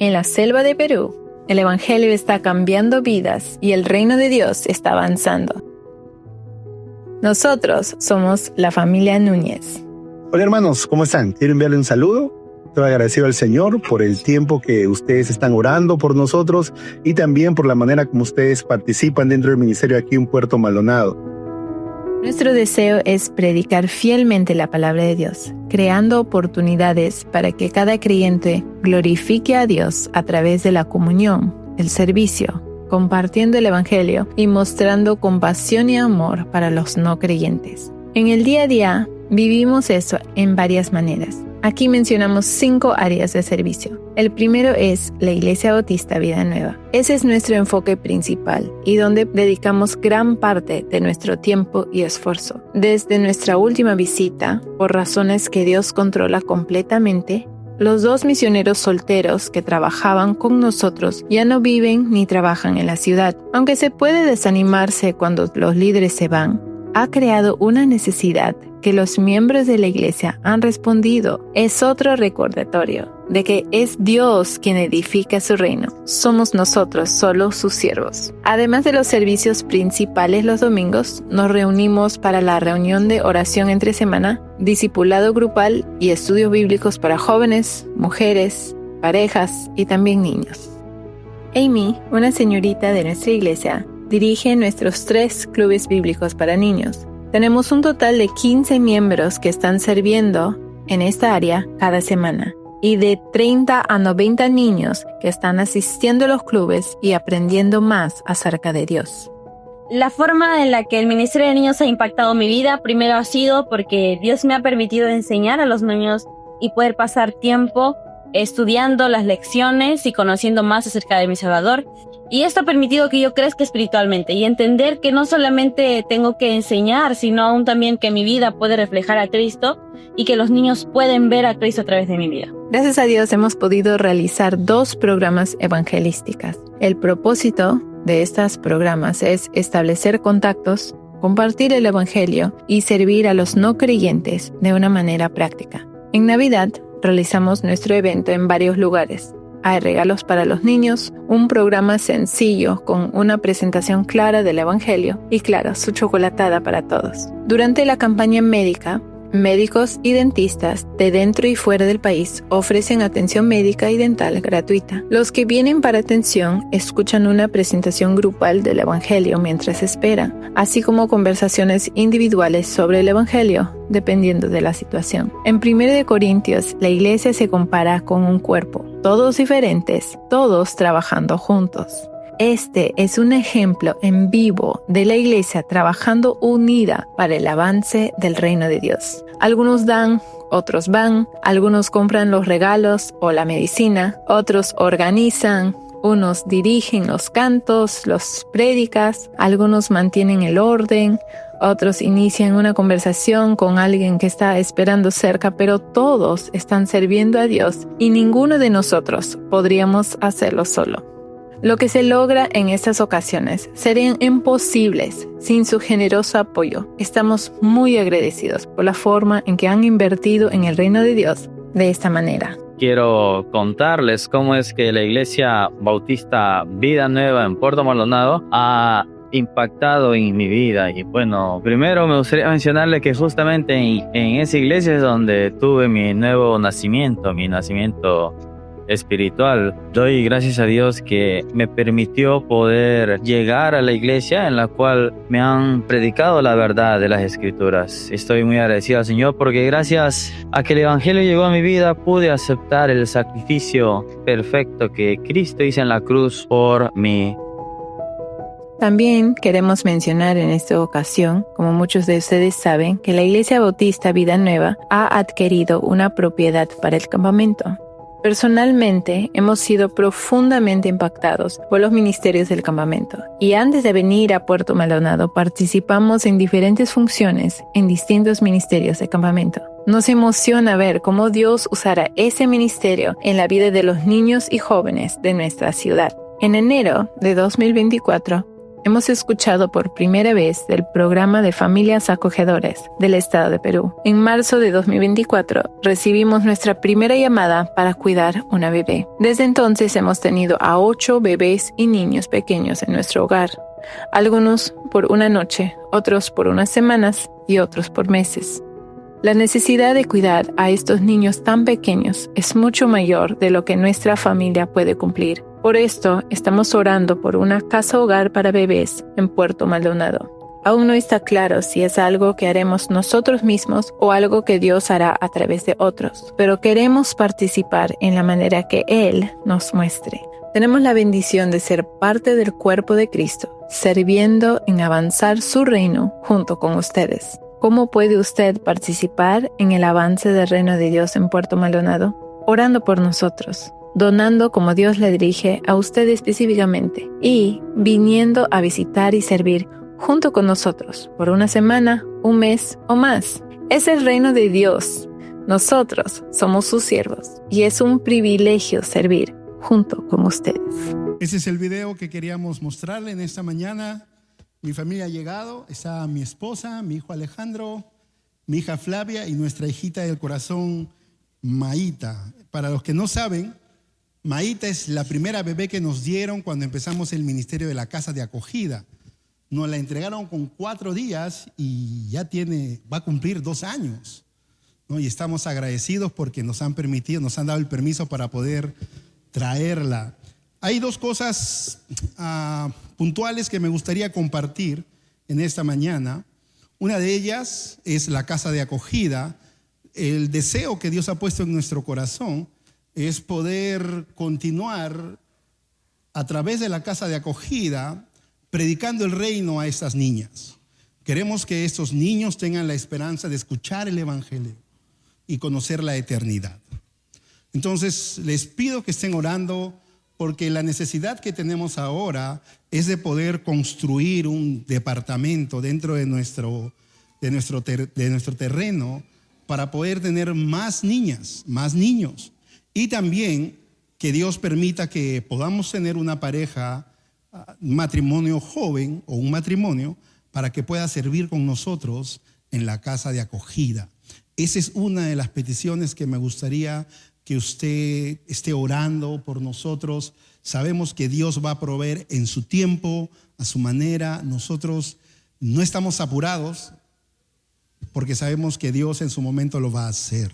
En la selva de Perú, el Evangelio está cambiando vidas y el reino de Dios está avanzando. Nosotros somos la familia Núñez. Hola hermanos, ¿cómo están? Quiero enviarle un saludo. Estoy agradecido al Señor por el tiempo que ustedes están orando por nosotros y también por la manera como ustedes participan dentro del ministerio aquí en Puerto Maldonado. Nuestro deseo es predicar fielmente la palabra de Dios, creando oportunidades para que cada creyente glorifique a Dios a través de la comunión, el servicio, compartiendo el Evangelio y mostrando compasión y amor para los no creyentes. En el día a día vivimos eso en varias maneras. Aquí mencionamos 5 áreas de servicio. El primero es la Iglesia Bautista Vida Nueva. Ese es nuestro enfoque principal y donde dedicamos gran parte de nuestro tiempo y esfuerzo. Desde nuestra última visita, por razones que Dios controla completamente, los 2 misioneros solteros que trabajaban con nosotros ya no viven ni trabajan en la ciudad. Aunque se puede desanimarse cuando los líderes se van, ha creado una necesidad que los miembros de la iglesia han respondido. Es otro recordatorio de que es Dios quien edifica su reino. Somos nosotros solo sus siervos. Además de los servicios principales los domingos, nos reunimos para la reunión de oración entre semana, discipulado grupal y estudios bíblicos para jóvenes, mujeres, parejas y también niños. Amy, una señorita de nuestra iglesia, dirige nuestros 3 clubes bíblicos para niños. Tenemos un total de 15 miembros que están sirviendo en esta área cada semana y de 30 a 90 niños que están asistiendo a los clubes y aprendiendo más acerca de Dios. La forma en la que el Ministerio de Niños ha impactado mi vida primero ha sido porque Dios me ha permitido enseñar a los niños y poder pasar tiempo estudiando las lecciones y conociendo más acerca de mi Salvador. Y esto ha permitido que yo crezca espiritualmente y entender que no solamente tengo que enseñar, sino aún también que mi vida puede reflejar a Cristo y que los niños pueden ver a Cristo a través de mi vida. Gracias a Dios hemos podido realizar 2 programas evangelísticas. El propósito de estos programas es establecer contactos, compartir el Evangelio y servir a los no creyentes de una manera práctica. En Navidad realizamos nuestro evento en varios lugares. Hay regalos para los niños, un programa sencillo con una presentación clara del Evangelio y, claro, su chocolatada para todos. Durante la campaña médica, médicos y dentistas de dentro y fuera del país ofrecen atención médica y dental gratuita. Los que vienen para atención escuchan una presentación grupal del Evangelio mientras esperan, así como conversaciones individuales sobre el Evangelio, dependiendo de la situación. En 1 Corintios, la iglesia se compara con un cuerpo, todos diferentes, todos trabajando juntos. Este es un ejemplo en vivo de la iglesia trabajando unida para el avance del reino de Dios. Algunos dan, otros van, algunos compran los regalos o la medicina, otros organizan, unos dirigen los cantos, los prédicas, algunos mantienen el orden, otros inician una conversación con alguien que está esperando cerca, pero todos están sirviendo a Dios y ninguno de nosotros podríamos hacerlo solo. Lo que se logra en estas ocasiones serían imposibles sin su generoso apoyo. Estamos muy agradecidos por la forma en que han invertido en el reino de Dios de esta manera. Quiero contarles cómo es que la Iglesia Bautista Vida Nueva en Puerto Maldonado ha impactado en mi vida. Y bueno, primero me gustaría mencionarle que justamente en esa iglesia es donde tuve mi nuevo nacimiento, mi nacimiento espiritual. Doy gracias a Dios que me permitió poder llegar a la iglesia en la cual me han predicado la verdad de las Escrituras. Estoy muy agradecido al Señor porque gracias a que el Evangelio llegó a mi vida pude aceptar el sacrificio perfecto que Cristo hizo en la cruz por mí. También queremos mencionar en esta ocasión, como muchos de ustedes saben, que la Iglesia Bautista Vida Nueva ha adquirido una propiedad para el campamento. Personalmente, hemos sido profundamente impactados por los ministerios del campamento y antes de venir a Puerto Maldonado participamos en diferentes funciones en distintos ministerios de campamento. Nos emociona ver cómo Dios usará ese ministerio en la vida de los niños y jóvenes de nuestra ciudad. En enero de 2024, hemos escuchado por primera vez del programa de familias acogedoras del Estado de Perú. En marzo de 2024 recibimos nuestra primera llamada para cuidar una bebé. Desde entonces hemos tenido a 8 bebés y niños pequeños en nuestro hogar. Algunos por una noche, otros por unas semanas y otros por meses. La necesidad de cuidar a estos niños tan pequeños es mucho mayor de lo que nuestra familia puede cumplir. Por esto, estamos orando por una casa hogar para bebés en Puerto Maldonado. Aún no está claro si es algo que haremos nosotros mismos o algo que Dios hará a través de otros, pero queremos participar en la manera que Él nos muestre. Tenemos la bendición de ser parte del cuerpo de Cristo, sirviendo en avanzar su reino junto con ustedes. ¿Cómo puede usted participar en el avance del reino de Dios en Puerto Maldonado? Orando por nosotros, donando como Dios le dirige a usted específicamente y viniendo a visitar y servir junto con nosotros por una semana, un mes o más. Es el reino de Dios. Nosotros somos sus siervos y es un privilegio servir junto con ustedes. Ese es el video que queríamos mostrarle en esta mañana. Mi familia ha llegado, está mi esposa, mi hijo Alejandro, mi hija Flavia y nuestra hijita del corazón, Maíta. Para los que no saben, Maíta es la primera bebé que nos dieron cuando empezamos el ministerio de la casa de acogida. Nos la entregaron con 4 días y ya va a cumplir 2 años, ¿no? Y estamos agradecidos porque nos han dado el permiso para poder traerla. Hay 2 cosas puntuales que me gustaría compartir en esta mañana. Una de ellas es la casa de acogida. El deseo que Dios ha puesto en nuestro corazón es poder continuar a través de la casa de acogida predicando el reino a estas niñas. Queremos que estos niños tengan la esperanza de escuchar el evangelio y conocer la eternidad. Entonces les pido que estén orando, porque la necesidad que tenemos ahora es de poder construir un departamento dentro de nuestro terreno para poder tener más niñas, más niños. Y también que Dios permita que podamos tener una pareja, un matrimonio joven o un matrimonio para que pueda servir con nosotros en la casa de acogida. Esa es una de las peticiones que me gustaría que usted esté orando por nosotros. Sabemos que Dios va a proveer en su tiempo, a su manera. Nosotros no estamos apurados porque sabemos que Dios en su momento lo va a hacer.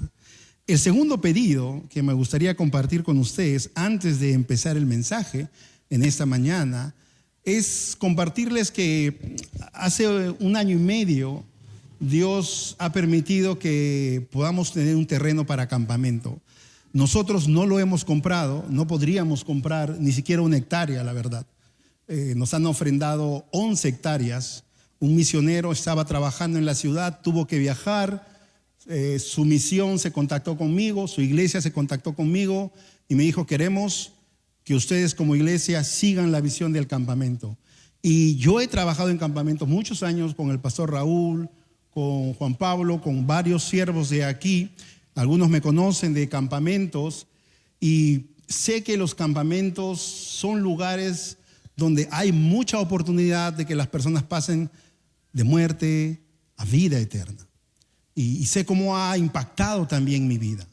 El segundo pedido que me gustaría compartir con ustedes antes de empezar el mensaje en esta mañana es compartirles que hace 1 año y medio Dios ha permitido que podamos tener un terreno para campamento. Nosotros no lo hemos comprado, no podríamos comprar ni siquiera 1 hectárea, la verdad. Nos han ofrendado 11 hectáreas. Un misionero estaba trabajando en la ciudad, tuvo que viajar. Su misión se contactó conmigo, su iglesia se contactó conmigo y me dijo: queremos que ustedes como iglesia sigan la visión del campamento. Y yo he trabajado en campamentos muchos años con el pastor Raúl, con Juan Pablo, con varios siervos de aquí. Algunos me conocen de campamentos y sé que los campamentos son lugares donde hay mucha oportunidad de que las personas pasen de muerte a vida eterna. Y sé cómo ha impactado también mi vida.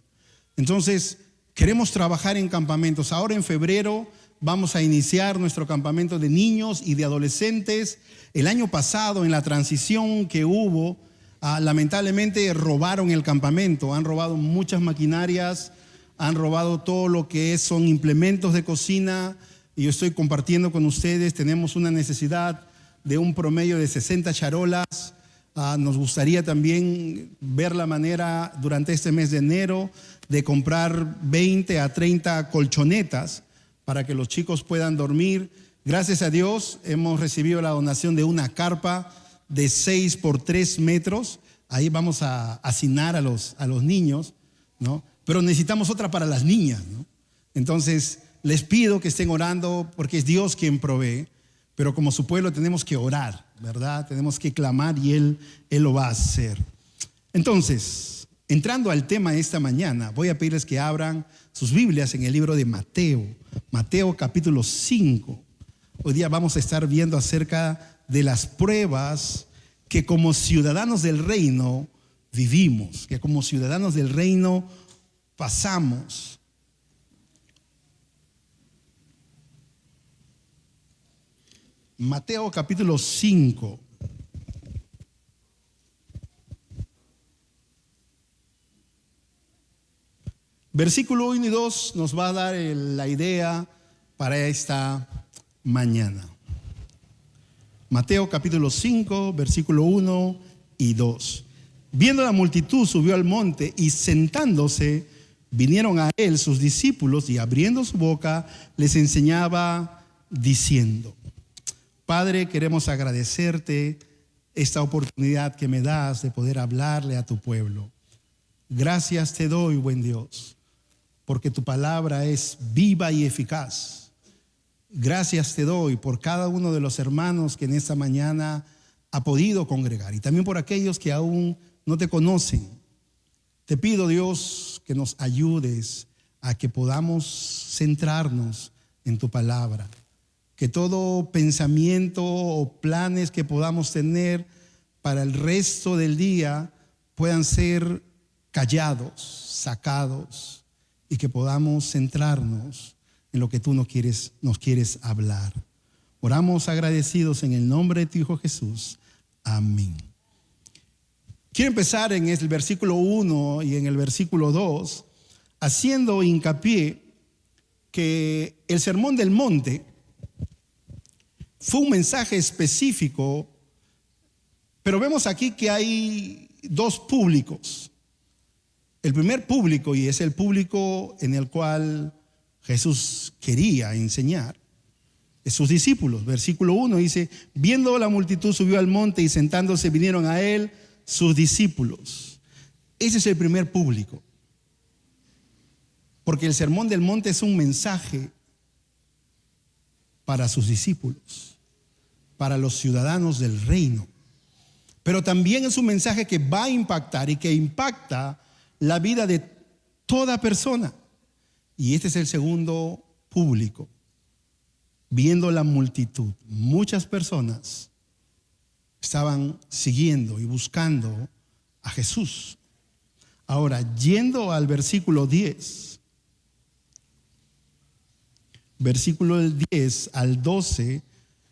Entonces, queremos trabajar en campamentos. Ahora en febrero vamos a iniciar nuestro campamento de niños y de adolescentes. El año pasado, en la transición que hubo, lamentablemente robaron el campamento. Han robado muchas maquinarias, han robado todo lo que son implementos de cocina. Y yo estoy compartiendo con ustedes, tenemos una necesidad de un promedio de 60 charolas. Nos gustaría también ver la manera durante este mes de enero de comprar 20 a 30 colchonetas para que los chicos puedan dormir. Gracias a Dios hemos recibido la donación de una carpa de 6 por 3 metros. Ahí vamos a hacinar a los niños, ¿no? Pero necesitamos otra para las niñas, ¿no? Entonces les pido que estén orando porque es Dios quien provee. Pero como su pueblo tenemos que orar, ¿verdad? Tenemos que clamar y Él lo va a hacer. Entonces, entrando al tema de esta mañana, voy a pedirles que abran sus Biblias en el libro de Mateo. Mateo capítulo 5. Hoy día vamos a estar viendo acerca de las pruebas que como ciudadanos del reino vivimos, que como ciudadanos del reino pasamos. Mateo capítulo 5. Versículo 1 y 2 nos va a dar la idea para esta mañana. Mateo capítulo 5, versículo 1 y 2. Viendo la multitud, subió al monte y sentándose, vinieron a él sus discípulos y abriendo su boca les enseñaba diciendo: Padre, queremos agradecerte esta oportunidad que me das de poder hablarle a tu pueblo. Gracias te doy, buen Dios, porque tu palabra es viva y eficaz. Gracias te doy por cada uno de los hermanos que en esta mañana ha podido congregar y también por aquellos que aún no te conocen. Te pido, Dios, que nos ayudes a que podamos centrarnos en tu palabra. Que todo pensamiento o planes que podamos tener para el resto del día puedan ser callados, sacados, y que podamos centrarnos en lo que tú nos quieres hablar. Oramos agradecidos en el nombre de tu Hijo Jesús. Amén. Quiero empezar en el versículo 1 y en el versículo 2, haciendo hincapié que el Sermón del Monte fue un mensaje específico, pero vemos aquí que hay dos públicos. El primer público, y es el público en el cual Jesús quería enseñar, es sus discípulos. Versículo 1 dice: viendo la multitud, subió al monte y sentándose vinieron a él sus discípulos. Ese es el primer público, porque el Sermón del Monte es un mensaje para sus discípulos, para los ciudadanos del reino, pero también es un mensaje que va a impactar y que impacta la vida de toda persona. Y este es el segundo público. Viendo la multitud, muchas personas estaban siguiendo y buscando a Jesús. Ahora, yendo al versículo 10, versículo del 10 al 12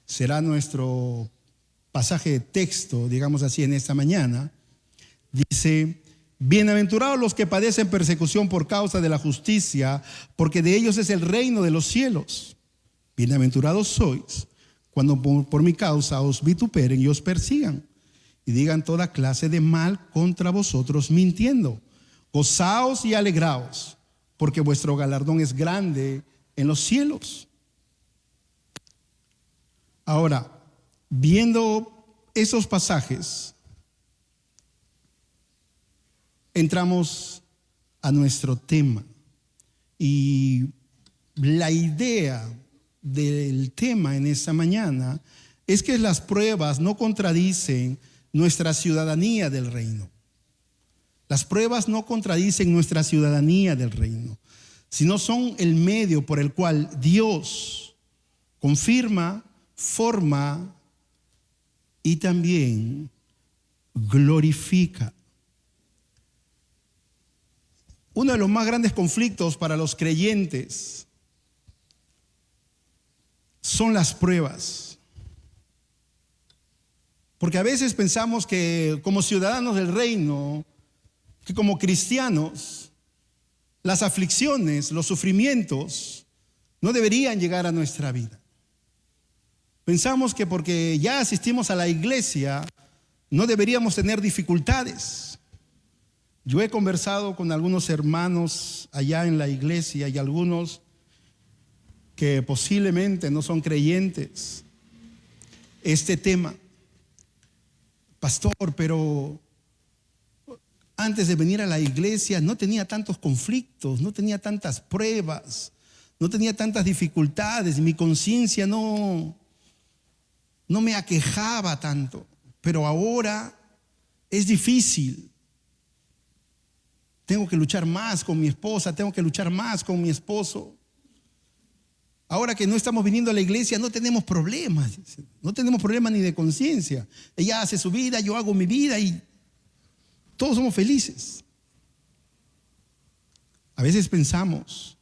será nuestro pasaje de texto, digamos así, en esta mañana. Dice: bienaventurados los que padecen persecución por causa de la justicia, porque de ellos es el reino de los cielos. Bienaventurados sois cuando por mi causa os vituperen y os persigan y digan toda clase de mal contra vosotros mintiendo. Gozaos y alegraos, porque vuestro galardón es grande en los cielos. Ahora, viendo esos pasajes, entramos a nuestro tema. Y la idea del tema en esta mañana es que las pruebas no contradicen nuestra ciudadanía del reino. Las pruebas no contradicen nuestra ciudadanía del reino, sino son el medio por el cual Dios confirma, forma y también glorifica. Uno de los más grandes conflictos para los creyentes son las pruebas. Porque a veces pensamos que como ciudadanos del reino, que como cristianos, las aflicciones, los sufrimientos no deberían llegar a nuestra vida. Pensamos que porque ya asistimos a la iglesia no deberíamos tener dificultades. Yo he conversado con algunos hermanos allá en la iglesia y algunos que posiblemente no son creyentes. Este tema: pastor, pero antes de venir a la iglesia no tenía tantos conflictos, no tenía tantas pruebas, no tenía tantas dificultades, mi conciencia no me aquejaba tanto, pero ahora es difícil. Tengo que luchar más con mi esposa, tengo que luchar más con mi esposo. Ahora que no estamos viniendo a la iglesia, no tenemos problemas. No tenemos problemas ni de conciencia. Ella hace su vida, yo hago mi vida y todos somos felices. A veces pensamos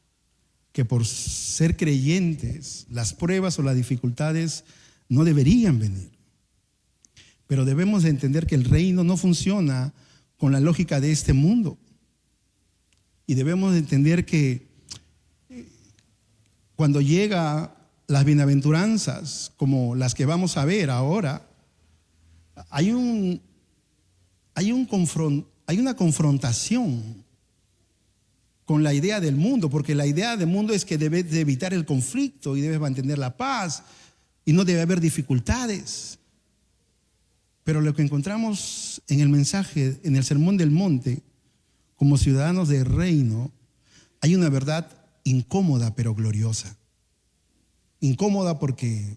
que por ser creyentes, las pruebas o las dificultades no deberían venir. Pero debemos de entender que el reino no funciona con la lógica de este mundo. Y debemos de entender que cuando llega las bienaventuranzas, como las que vamos a ver ahora, hay una confrontación con la idea del mundo, porque la idea del mundo es que debes de evitar el conflicto y debes mantener la paz y no debe haber dificultades. Pero lo que encontramos en el mensaje, en el Sermón del Monte, como ciudadanos del reino, hay una verdad incómoda pero gloriosa. Incómoda porque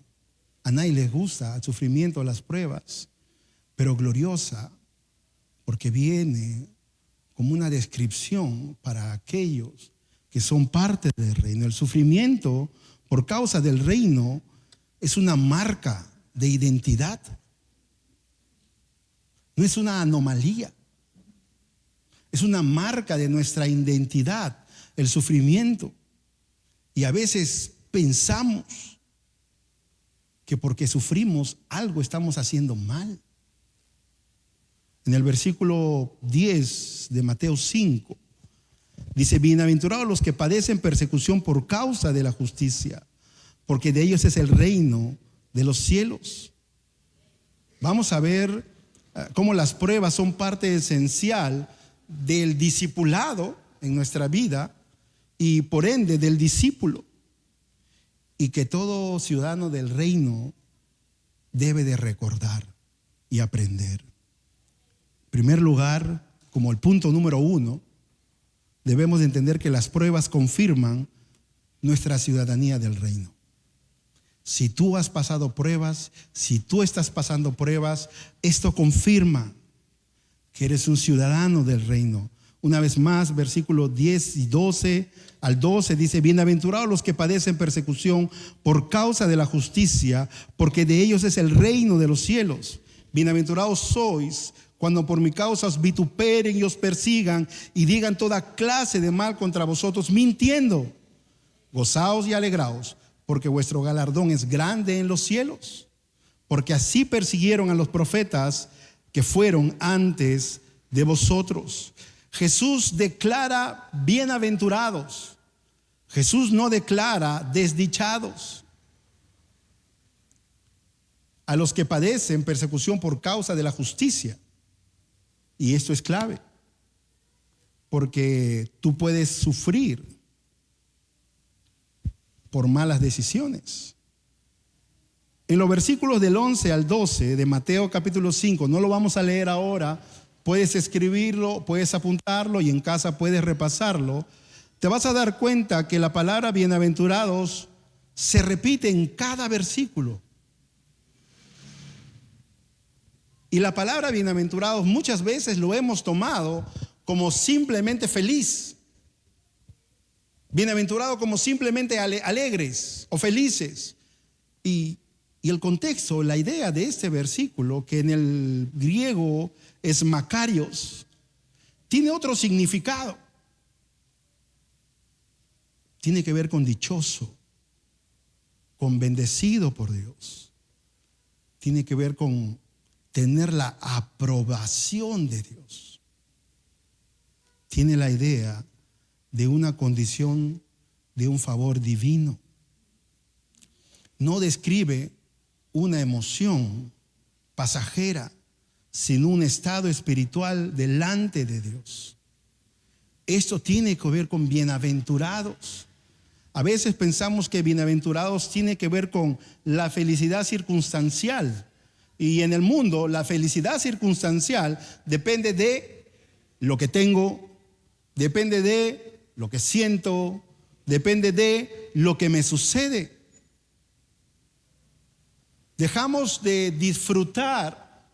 a nadie les gusta el sufrimiento, las pruebas, pero gloriosa porque viene como una descripción para aquellos que son parte del reino. El sufrimiento por causa del reino es una marca de identidad. No es una anomalía. Es una marca de nuestra identidad, el sufrimiento. Y a veces pensamos que porque sufrimos algo estamos haciendo mal. En el versículo 10 de Mateo 5 dice: bienaventurados los que padecen persecución por causa de la justicia, porque de ellos es el reino de los cielos. Vamos a ver cómo las pruebas son parte esencial del discipulado en nuestra vida y por ende del discípulo, y que todo ciudadano del reino debe de recordar y aprender. En primer lugar, como el punto número 1, debemos de entender que las pruebas confirman nuestra ciudadanía del reino. Si tú has pasado pruebas, si tú estás pasando pruebas, esto confirma que eres un ciudadano del reino. Una vez más, versículos 10 y 12 al 12 dice: bienaventurados los que padecen persecución por causa de la justicia, porque de ellos es el reino de los cielos. Bienaventurados sois cuando por mi causa os vituperen y os persigan y digan toda clase de mal contra vosotros mintiendo. Gozaos y alegraos, porque vuestro galardón es grande en los cielos, porque así persiguieron a los profetas que fueron antes de vosotros. Jesús declara bienaventurados. Jesús no declara desdichados. A los que padecen persecución por causa de la justicia. Y esto es clave, porque tú puedes sufrir por malas decisiones. En los versículos del 11 al 12 de Mateo capítulo 5, no lo vamos a leer ahora, puedes escribirlo, puedes apuntarlo y en casa puedes repasarlo. Te vas a dar cuenta que la palabra bienaventurados se repite en cada versículo. Y la palabra bienaventurados muchas veces lo hemos tomado como simplemente feliz. Bienaventurado como simplemente alegres o felices. Y el contexto, la idea de este versículo, que en el griego es makarios, tiene otro significado. Tiene que ver con dichoso, con bendecido por Dios. Tiene que ver con tener la aprobación de Dios. Tiene la idea de una condición de un favor divino. No describe una emoción pasajera, sino un estado espiritual delante de Dios. Esto tiene que ver con bienaventurados. A veces pensamos que bienaventurados tiene que ver con la felicidad circunstancial. Y en el mundo la felicidad circunstancial depende de lo que tengo, depende de lo que siento, depende de lo que me sucede. Dejamos de disfrutar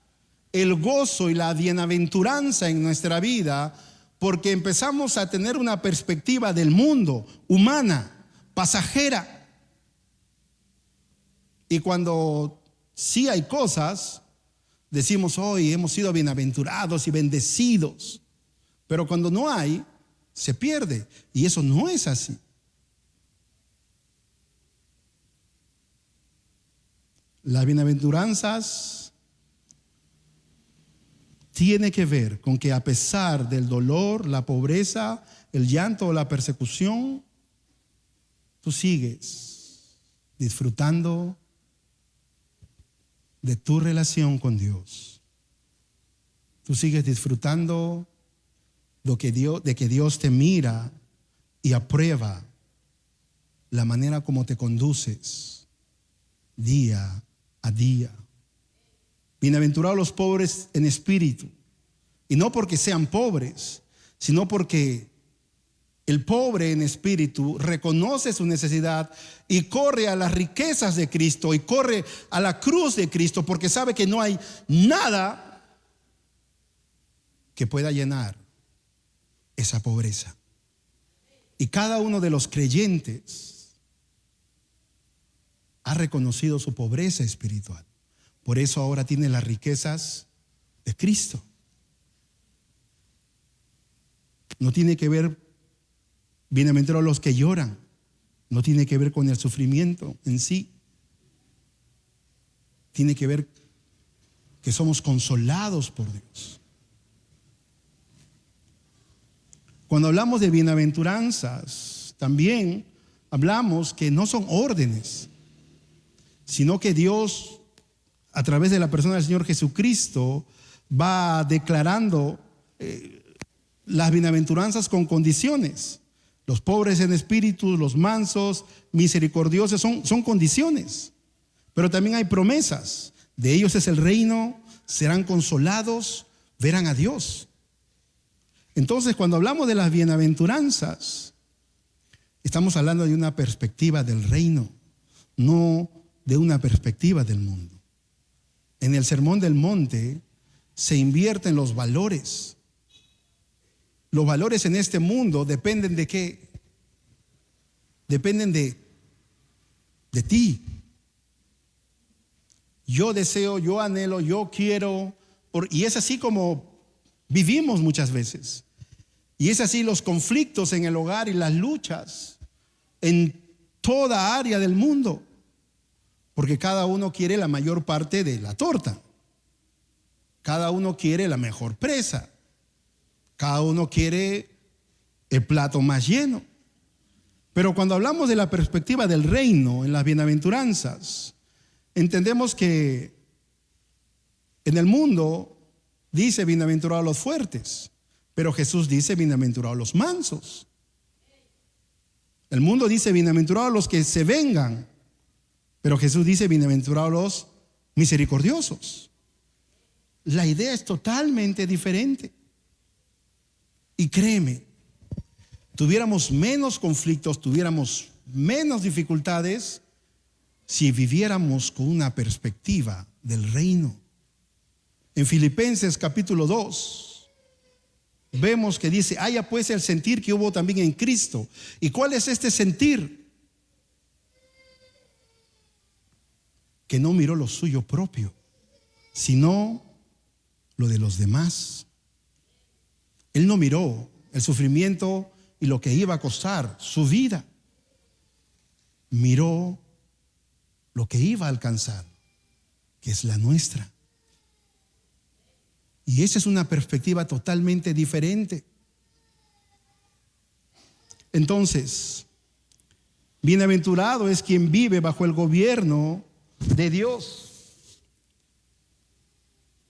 el gozo y la bienaventuranza en nuestra vida porque empezamos a tener una perspectiva del mundo, humana, pasajera. Y cuando sí hay cosas, decimos hoy hemos sido bienaventurados y bendecidos. Pero cuando no hay, se pierde. Y eso no es así. Las bienaventuranzas tiene que ver con que a pesar del dolor, la pobreza, el llanto o la persecución, tú sigues disfrutando de tu relación con Dios. Tú sigues disfrutando de que Dios te mira y aprueba la manera como te conduces día a día. Bienaventurados los pobres en espíritu. Y no porque sean pobres, sino porque el pobre en espíritu reconoce su necesidad y corre a las riquezas de Cristo y corre a la cruz de Cristo porque sabe que no hay nada que pueda llenar esa pobreza. Y cada uno de los creyentes ha reconocido su pobreza espiritual. Por eso ahora tiene las riquezas de Cristo. No tiene que ver, bienaventurados los que lloran, no tiene que ver con el sufrimiento en sí. Tiene que ver que somos consolados por Dios. Cuando hablamos de bienaventuranzas, también hablamos que no son órdenes, sino que Dios, a través de la persona del Señor Jesucristo, va declarando las bienaventuranzas con condiciones. Los pobres en espíritu, los mansos, misericordiosos, son condiciones. Pero también hay promesas. De ellos es el reino, serán consolados, verán a Dios. Entonces, cuando hablamos de las bienaventuranzas, estamos hablando de una perspectiva del reino, no de una perspectiva del mundo. En el Sermón del Monte se invierten los valores. Los valores en este mundo dependen de qué? Dependen de ti. Yo deseo, yo anhelo, yo quiero. Y es así como vivimos muchas veces. Y es así los conflictos en el hogar y las luchas en toda área del mundo. Porque cada uno quiere la mayor parte de la torta. Cada uno quiere la mejor presa. Cada uno quiere el plato más lleno. Pero cuando hablamos de la perspectiva del reino en las bienaventuranzas, entendemos que en el mundo dice bienaventurados los fuertes, pero Jesús dice bienaventurados los mansos. El mundo dice bienaventurados los que se vengan, pero Jesús dice bienaventurados los misericordiosos. La idea es totalmente diferente. Y créeme, tuviéramos menos conflictos, tuviéramos menos dificultades si viviéramos con una perspectiva del reino. En Filipenses capítulo 2 vemos que dice: haya pues el sentir que hubo también en Cristo. ¿Y cuál es este sentir? Que no miró lo suyo propio, sino lo de los demás. Él no miró el sufrimiento y lo que iba a costar su vida. Miró lo que iba a alcanzar, que es la nuestra. Y esa es una perspectiva totalmente diferente. Entonces, bienaventurado es quien vive bajo el gobierno de Dios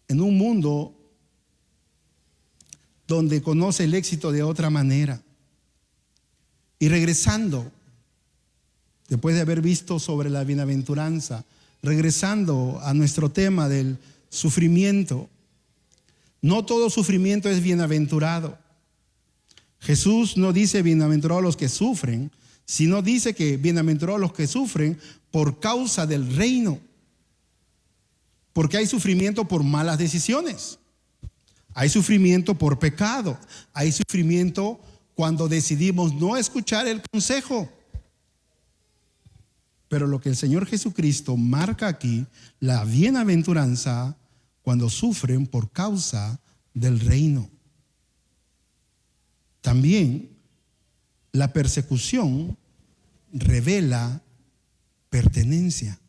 en un mundo donde conoce el éxito de otra manera. Y regresando, después de haber visto sobre la bienaventuranza, regresando a nuestro tema del sufrimiento, no todo sufrimiento es bienaventurado. Jesús no dice bienaventurados los que sufren, sino dice que bienaventurados los que sufren por causa del reino. Porque hay sufrimiento por malas decisiones. Hay sufrimiento por pecado. Hay sufrimiento cuando decidimos no escuchar el consejo. Pero lo que el Señor Jesucristo marca aquí, la bienaventuranza cuando sufren por causa del reino. También la persecución revela pertenencia.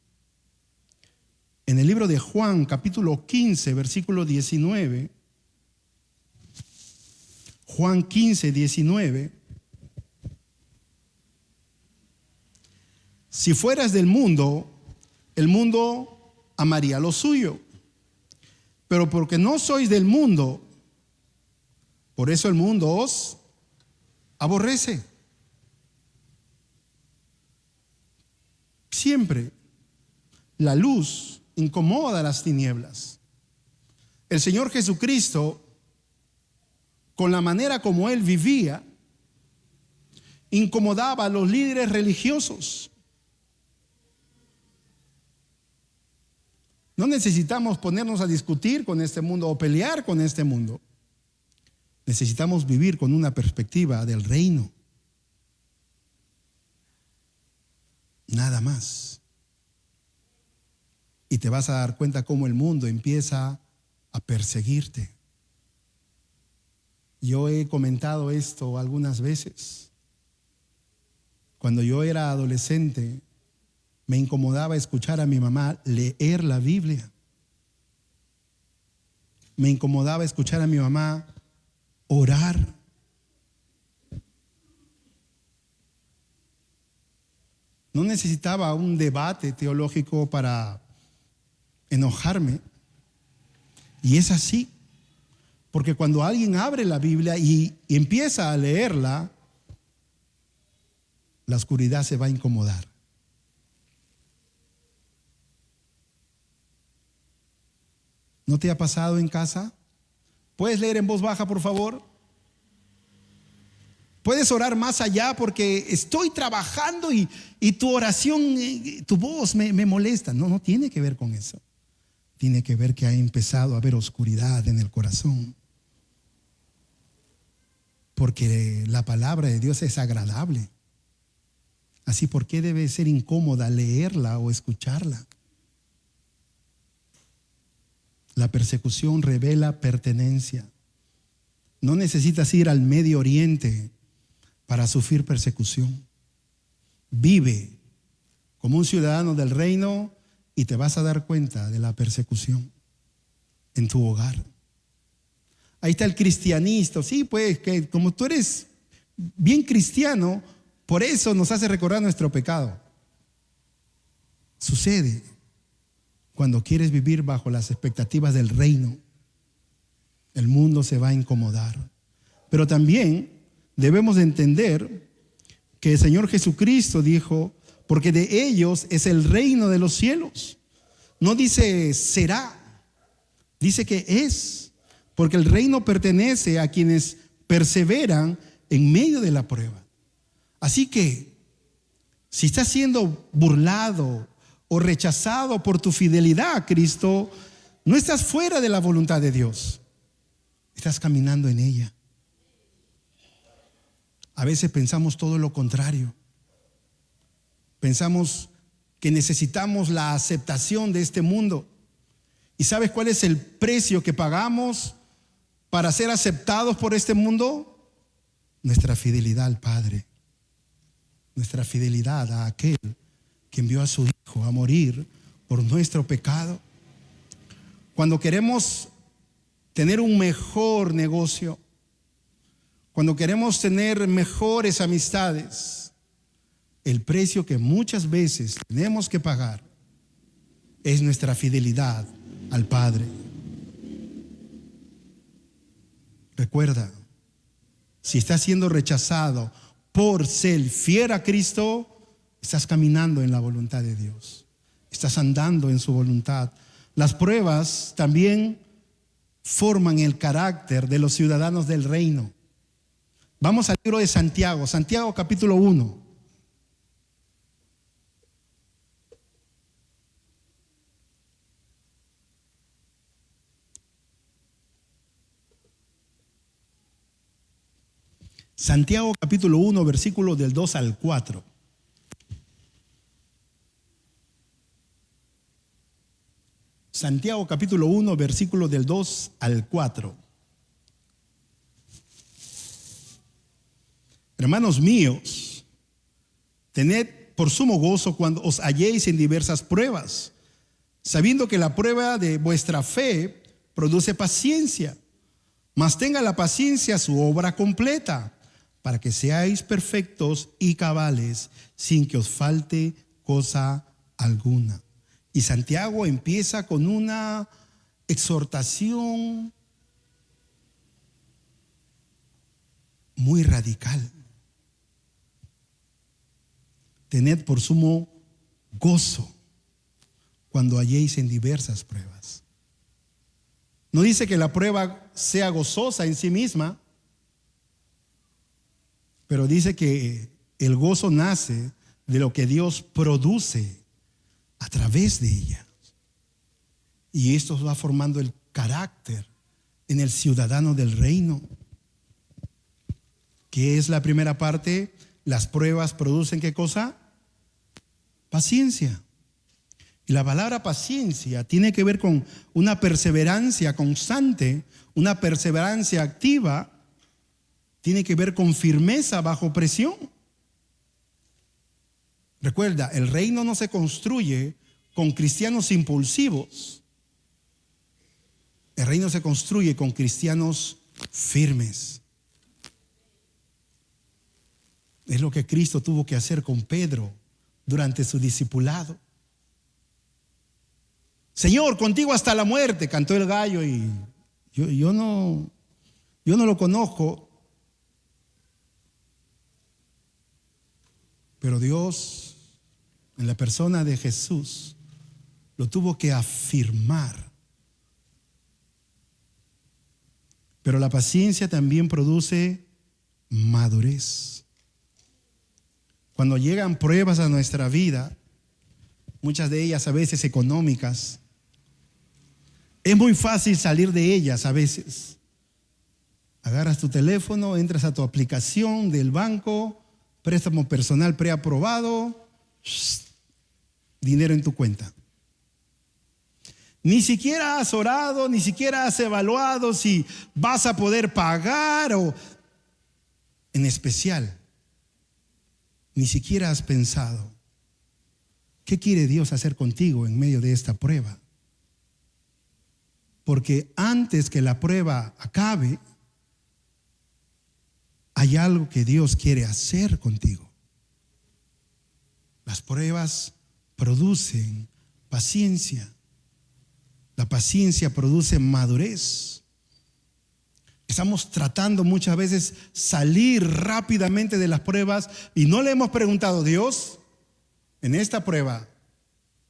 En el libro de Juan, capítulo 15, versículo 19, Juan 15, 19, si fueras del mundo, el mundo amaría lo suyo, pero porque no sois del mundo, por eso el mundo os aborrece. Siempre la luz incomoda las tinieblas. El Señor Jesucristo, con la manera como Él vivía, incomodaba a los líderes religiosos. No necesitamos ponernos a discutir con este mundo o pelear con este mundo. Necesitamos vivir con una perspectiva del reino. Nada más. Y te vas a dar cuenta cómo el mundo empieza a perseguirte. Yo he comentado esto algunas veces. Cuando yo era adolescente, me incomodaba escuchar a mi mamá leer la Biblia. Me incomodaba escuchar a mi mamá orar. No necesitaba un debate teológico para enojarme. Y es así, porque cuando alguien abre la Biblia y empieza a leerla, la oscuridad se va a incomodar. ¿No te ha pasado en casa? ¿Puedes leer en voz baja, por favor? Puedes orar más allá porque estoy trabajando y tu oración, tu voz me molesta. No tiene que ver con eso. Tiene que ver que ha empezado a haber oscuridad en el corazón. Porque la palabra de Dios es agradable. Así, ¿por qué debe ser incómoda leerla o escucharla? La persecución revela pertenencia. No necesitas ir al Medio Oriente para sufrir persecución. Vive como un ciudadano del reino y te vas a dar cuenta de la persecución en tu hogar. Ahí está el cristianista. Sí, pues que como tú eres bien cristiano, por eso nos hace recordar nuestro pecado. Sucede cuando quieres vivir bajo las expectativas del reino. El mundo se va a incomodar. Pero también debemos de entender que el Señor Jesucristo dijo, porque de ellos es el reino de los cielos. No dice será, dice que es, porque el reino pertenece a quienes perseveran en medio de la prueba. Así que, si estás siendo burlado o rechazado por tu fidelidad a Cristo, no estás fuera de la voluntad de Dios, estás caminando en ella. A veces pensamos todo lo contrario. Pensamos que necesitamos la aceptación de este mundo. ¿Y sabes cuál es el precio que pagamos para ser aceptados por este mundo? Nuestra fidelidad al Padre. Nuestra fidelidad a aquel que envió a su Hijo a morir por nuestro pecado. Cuando queremos tener un mejor negocio, cuando queremos tener mejores amistades, el precio que muchas veces tenemos que pagar es nuestra fidelidad al Padre. Recuerda, si estás siendo rechazado por ser fiel a Cristo, estás caminando en la voluntad de Dios. Estás andando en su voluntad. Las pruebas también forman el carácter de los ciudadanos del reino. Vamos al libro de Santiago, Santiago capítulo 1. Santiago capítulo 1, versículos del 2 al 4. Santiago capítulo 1, versículos del 2 al 4. Hermanos míos, tened por sumo gozo cuando os halléis en diversas pruebas, sabiendo que la prueba de vuestra fe produce paciencia. Mas tenga la paciencia su obra completa, para que seáis perfectos y cabales, sin que os falte cosa alguna. Y Santiago empieza con una exhortación muy radical. Tened por sumo gozo cuando halléis en diversas pruebas. No dice que la prueba sea gozosa en sí misma, pero dice que el gozo nace de lo que Dios produce a través de ella. Y esto va formando el carácter en el ciudadano del reino. ¿Qué es la primera parte? Las pruebas producen ¿qué cosa? Paciencia. Y la palabra paciencia tiene que ver con una perseverancia constante, una perseverancia activa, tiene que ver con firmeza bajo presión. Recuerda, el reino no se construye con cristianos impulsivos. El reino se construye con cristianos firmes. Es lo que Cristo tuvo que hacer con Pedro durante su discipulado. Señor, contigo hasta la muerte, cantó el gallo, y yo no lo conozco. Pero Dios, en la persona de Jesús, lo tuvo que afirmar. Pero la paciencia también produce madurez. Cuando llegan pruebas a nuestra vida, muchas de ellas a veces económicas, es muy fácil salir de ellas a veces. Agarras tu teléfono, entras a tu aplicación del banco, préstamo personal preaprobado, dinero en tu cuenta. Ni siquiera has orado, ni siquiera has evaluado si vas a poder pagar, o en especial, ni siquiera has pensado qué quiere Dios hacer contigo en medio de esta prueba. Porque antes que la prueba acabe, hay algo que Dios quiere hacer contigo. Las pruebas producen paciencia. La paciencia produce madurez. Estamos tratando muchas veces salir rápidamente de las pruebas y no le hemos preguntado: Dios, en esta prueba,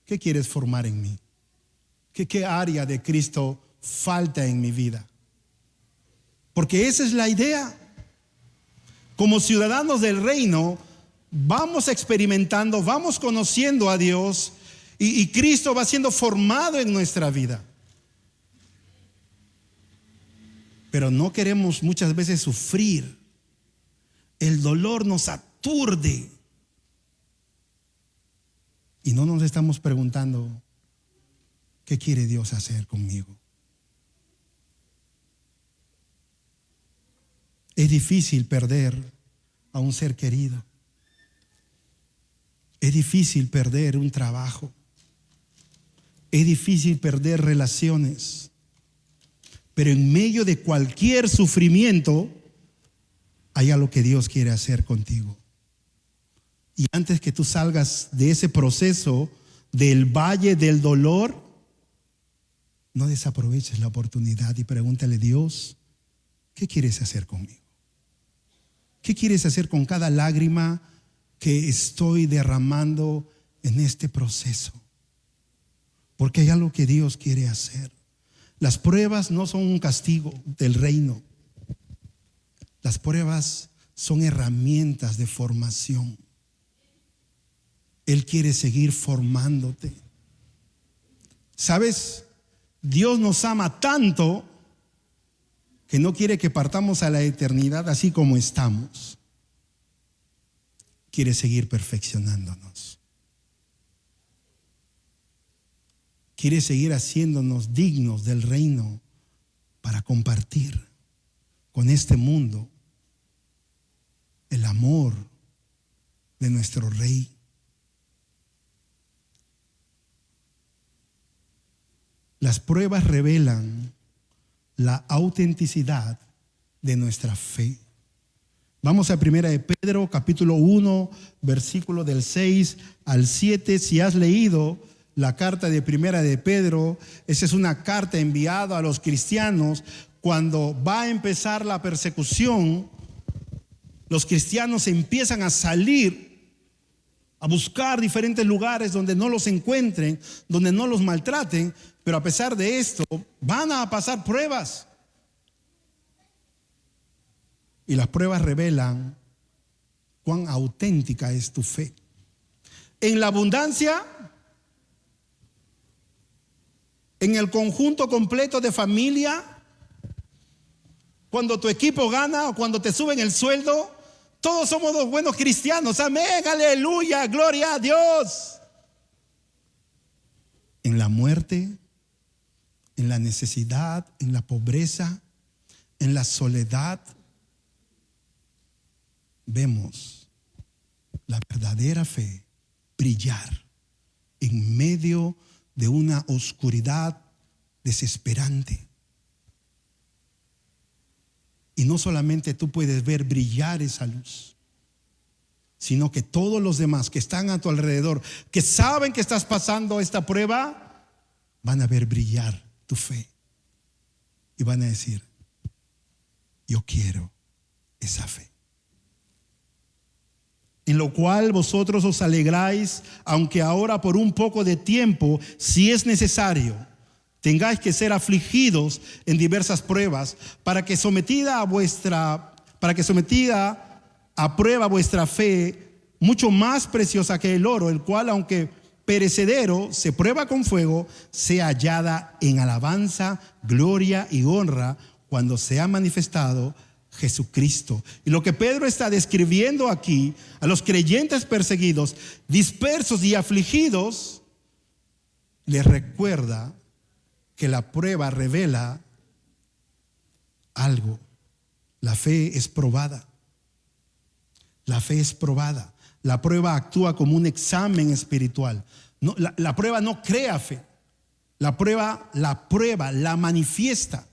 ¿qué quieres formar en mí? ¿Qué área de Cristo falta en mi vida? Porque esa es la idea. Como ciudadanos del reino, vamos experimentando, vamos conociendo a Dios, y Cristo va siendo formado en nuestra vida. Pero no queremos muchas veces sufrir. El dolor nos aturde. Y no nos estamos preguntando: ¿qué quiere Dios hacer conmigo? Es difícil perder a un ser querido. Es difícil perder un trabajo. Es difícil perder relaciones. Pero en medio de cualquier sufrimiento hay algo que Dios quiere hacer contigo. Y antes que tú salgas de ese proceso del valle del dolor, no desaproveches la oportunidad y pregúntale: Dios, ¿qué quieres hacer conmigo? ¿Qué quieres hacer con cada lágrima que estoy derramando en este proceso? Porque hay algo que Dios quiere hacer. Las pruebas no son un castigo del reino. Las pruebas son herramientas de formación. Él quiere seguir formándote. ¿Sabes? Dios nos ama tanto que no quiere que partamos a la eternidad así como estamos. Quiere seguir perfeccionándonos. quiere seguir haciéndonos dignos del reino para compartir con este mundo el amor de nuestro Rey. Las pruebas revelan la autenticidad de nuestra fe. Vamos a 1 de Pedro, capítulo 1, versículo del 6 al 7. Si has leído la carta de 1 de Pedro, esa es una carta enviada a los cristianos cuando va a empezar la persecución. Los cristianos empiezan a salir a buscar diferentes lugares donde no los encuentren, donde no los maltraten, pero a pesar de esto van a pasar pruebas. Y las pruebas revelan cuán auténtica es tu fe. En la abundancia, en el conjunto completo de familia, cuando tu equipo gana o cuando te suben el sueldo, todos somos los buenos cristianos. Amén, aleluya, gloria a Dios. En la muerte, en la necesidad, en la pobreza, en la soledad, vemos la verdadera fe brillar en medio de una oscuridad desesperante. Y no solamente tú puedes ver brillar esa luz, sino que todos los demás que están a tu alrededor, que saben que estás pasando esta prueba, van a ver brillar tu fe y van a decir: yo quiero esa fe. En lo cual vosotros os alegráis, aunque ahora por un poco de tiempo, si es necesario, tengáis que ser afligidos en diversas pruebas, para que sometida a prueba vuestra fe, mucho más preciosa que el oro, el cual, aunque perecedero, se prueba con fuego, sea hallada en alabanza, gloria y honra cuando sea manifestado Jesucristo. Y lo que Pedro está describiendo aquí a los creyentes perseguidos, dispersos y afligidos, les recuerda que la prueba revela algo. La fe es probada. La fe es probada. La prueba actúa como un examen espiritual. No, la prueba no crea fe. La prueba la manifiesta.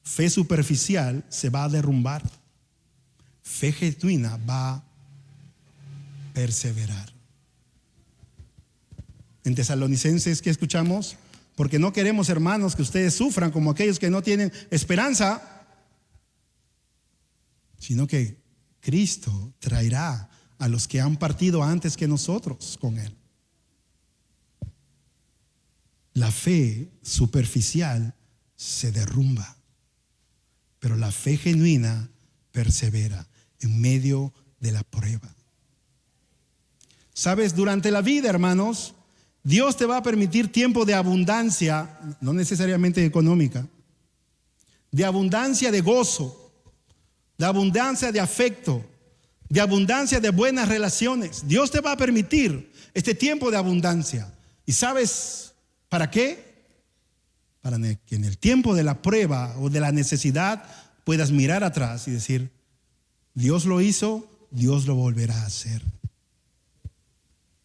Fe superficial se va a derrumbar. Fe genuina va a perseverar. En Tesalonicenses, ¿qué escuchamos? Porque no queremos, hermanos, que ustedes sufran como aquellos que no tienen esperanza, sino que Cristo traerá a los que han partido antes que nosotros con Él. La fe superficial se derrumba, pero la fe genuina persevera en medio de la prueba. Sabes, durante la vida, hermanos, Dios te va a permitir tiempo de abundancia, no necesariamente económica, de abundancia de gozo, de abundancia de afecto, de abundancia de buenas relaciones. Dios te va a permitir este tiempo de abundancia. ¿Y sabes para qué? Para que en el tiempo de la prueba o de la necesidad puedas mirar atrás y decir: Dios lo hizo, Dios lo volverá a hacer.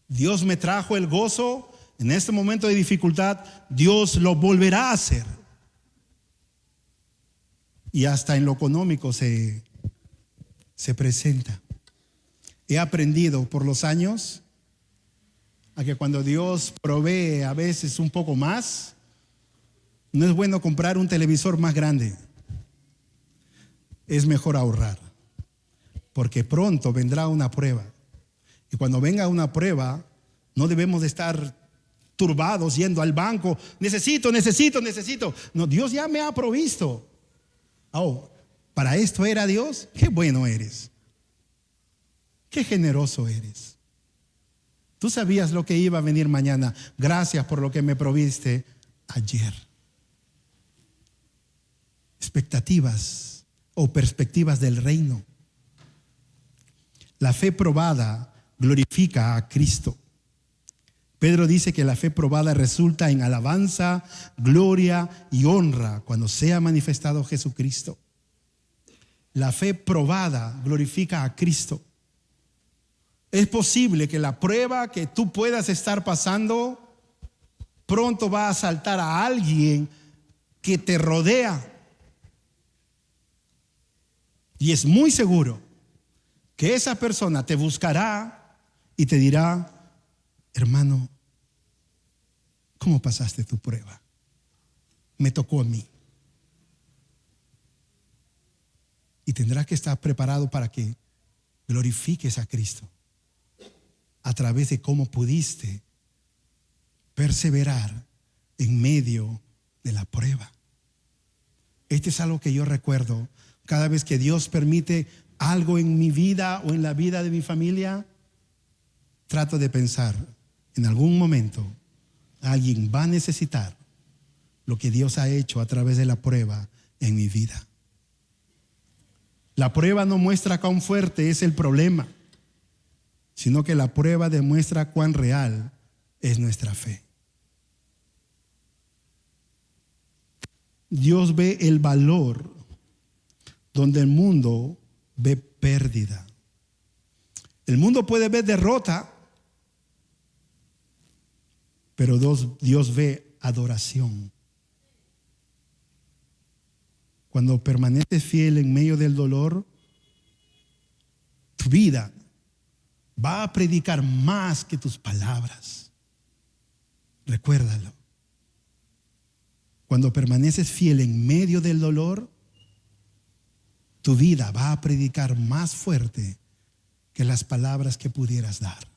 Dios me trajo el gozo en este momento de dificultad, Dios lo volverá a hacer. Y hasta en lo económico se presenta. He aprendido por los años a que cuando Dios provee a veces un poco más, no es bueno comprar un televisor más grande. Es mejor ahorrar, porque pronto vendrá una prueba. Y cuando venga una prueba, no debemos de estar turbados yendo al banco. Necesito. No, Dios ya me ha provisto. Oh, ¿para esto era Dios? Qué bueno eres. Qué generoso eres. Tú sabías lo que iba a venir mañana. Gracias por lo que me proviste ayer. Expectativas o perspectivas del reino. La fe probada glorifica a Cristo. Pedro dice que la fe probada resulta en alabanza, gloria y honra cuando sea manifestado Jesucristo. La fe probada glorifica a Cristo. Es posible que la prueba que tú puedas estar pasando pronto va a asaltar a alguien que te rodea. Y es muy seguro que esa persona te buscará y te dirá: hermano, ¿cómo pasaste tu prueba? Me tocó a mí. Y tendrás que estar preparado para que glorifiques a Cristo a través de cómo pudiste perseverar en medio de la prueba. Este es algo que yo recuerdo cada vez que Dios permite algo en mi vida o en la vida de mi familia. Trato de pensar, en algún momento alguien va a necesitar lo que Dios ha hecho a través de la prueba en mi vida. La prueba no muestra cuán fuerte es el problema, sino que la prueba demuestra cuán real es nuestra fe. Dios ve el valor donde el mundo ve pérdida. El mundo puede ver derrota, pero Dios ve adoración. Cuando permaneces fiel en medio del dolor, tu vida va a predicar más que tus palabras. Recuérdalo. Cuando permaneces fiel en medio del dolor, tu vida va a predicar más fuerte que las palabras que pudieras dar.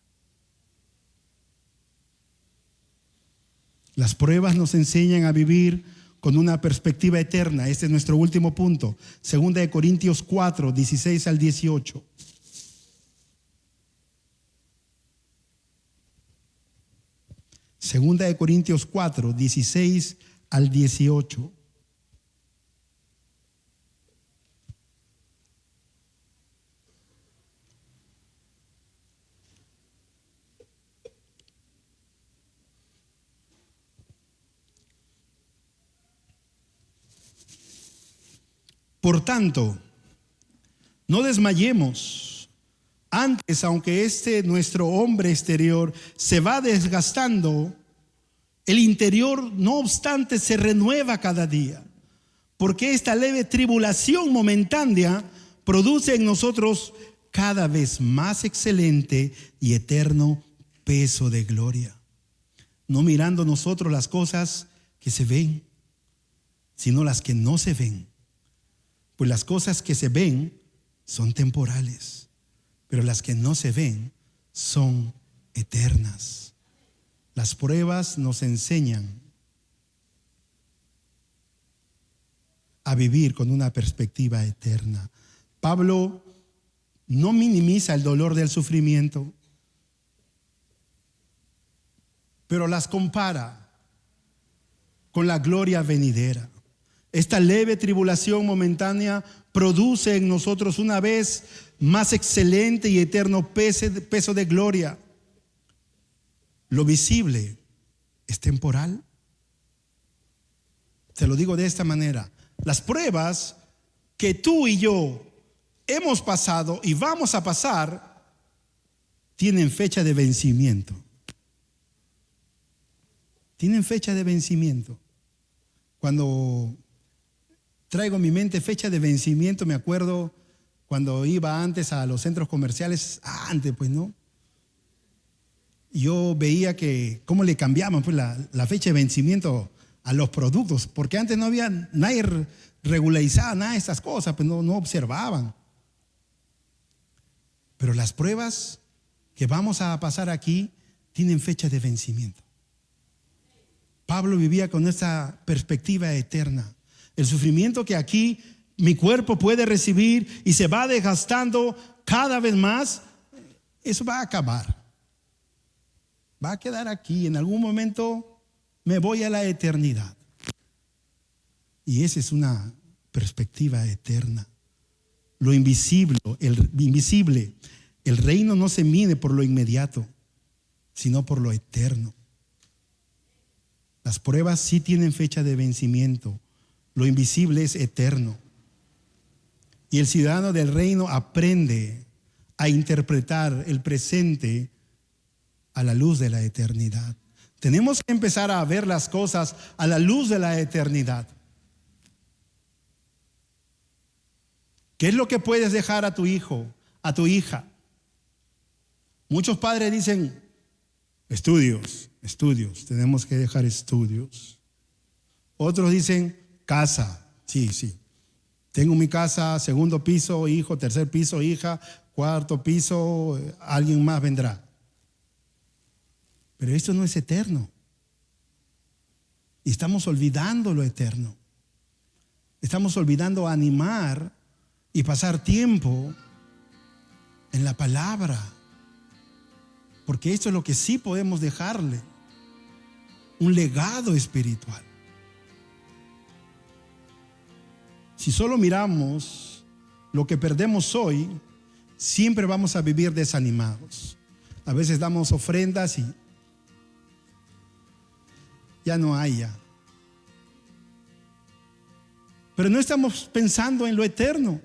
Las pruebas nos enseñan a vivir con una perspectiva eterna. Este es nuestro último punto. 2 Corintios 4, 16 al 18. Segunda de Corintios 4, 16 al 18. Por tanto, no desmayemos. Antes, aunque nuestro hombre exterior se va desgastando, el interior, no obstante, se renueva cada día. Porque esta leve tribulación momentánea produce en nosotros cada vez más excelente y eterno peso de gloria. No mirando nosotros las cosas que se ven, sino las que no se ven. Pues las cosas que se ven son temporales, pero las que no se ven son eternas. Las pruebas nos enseñan a vivir con una perspectiva eterna. Pablo no minimiza el dolor del sufrimiento, pero las compara con la gloria venidera. Esta leve tribulación momentánea produce en nosotros una vez más excelente y eterno peso de gloria. Lo visible es temporal. Te lo digo de esta manera. Las pruebas que tú y yo hemos pasado y vamos a pasar tienen fecha de vencimiento. Tienen fecha de vencimiento. Cuando traigo en mi mente fecha de vencimiento, me acuerdo cuando iba antes a los centros comerciales, antes pues, ¿no? Yo veía que cómo le cambiaban pues la fecha de vencimiento a los productos, porque antes no había nadie regularizaba nada de estas cosas, pues no observaban. Pero las pruebas que vamos a pasar aquí tienen fecha de vencimiento. Pablo vivía con esta perspectiva eterna. El sufrimiento que aquí mi cuerpo puede recibir y se va desgastando cada vez más, eso va a acabar. Va a quedar aquí. En algún momento me voy a la eternidad. Y esa es una perspectiva eterna. Lo invisible, el reino no se mide por lo inmediato, sino por lo eterno. Las pruebas sí tienen fecha de vencimiento. Lo invisible es eterno. Y el ciudadano del reino aprende a interpretar el presente a la luz de la eternidad. Tenemos que empezar a ver las cosas a la luz de la eternidad. ¿Qué es lo que puedes dejar a tu hijo, a tu hija? Muchos padres dicen, estudios, tenemos que dejar estudios. Otros dicen, casa, sí. Tengo mi casa, segundo piso, hijo, tercer piso, hija, cuarto piso, alguien más vendrá. Pero esto no es eterno. Y estamos olvidando lo eterno. Estamos olvidando animar y pasar tiempo en la palabra. Porque esto es lo que sí podemos dejarle. Un legado espiritual. Si solo miramos lo que perdemos hoy, siempre vamos a vivir desanimados. A veces damos ofrendas y ya no hay ya. Pero no estamos pensando en lo eterno.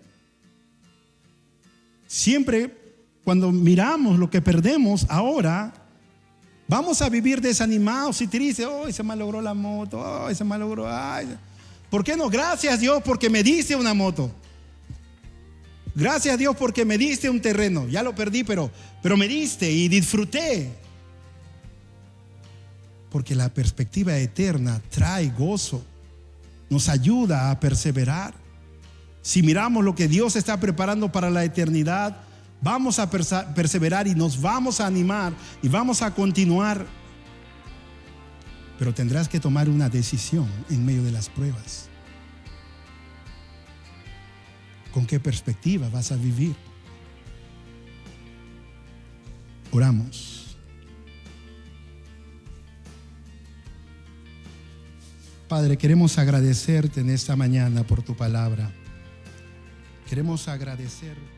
Siempre cuando miramos lo que perdemos ahora, vamos a vivir desanimados y tristes. Hoy se malogró la moto, hoy se malogró. ¿Por qué no? Gracias Dios porque me diste una moto. Gracias Dios porque me diste un terreno. Ya lo perdí, pero me diste y disfruté. Porque la perspectiva eterna trae gozo, nos ayuda a perseverar. Si miramos lo que Dios está preparando para la eternidad, vamos a perseverar y nos vamos a animar y vamos a continuar. Pero tendrás que tomar una decisión en medio de las pruebas. ¿Con qué perspectiva vas a vivir? Oramos. Padre, queremos agradecerte en esta mañana por tu palabra. Queremos agradecer.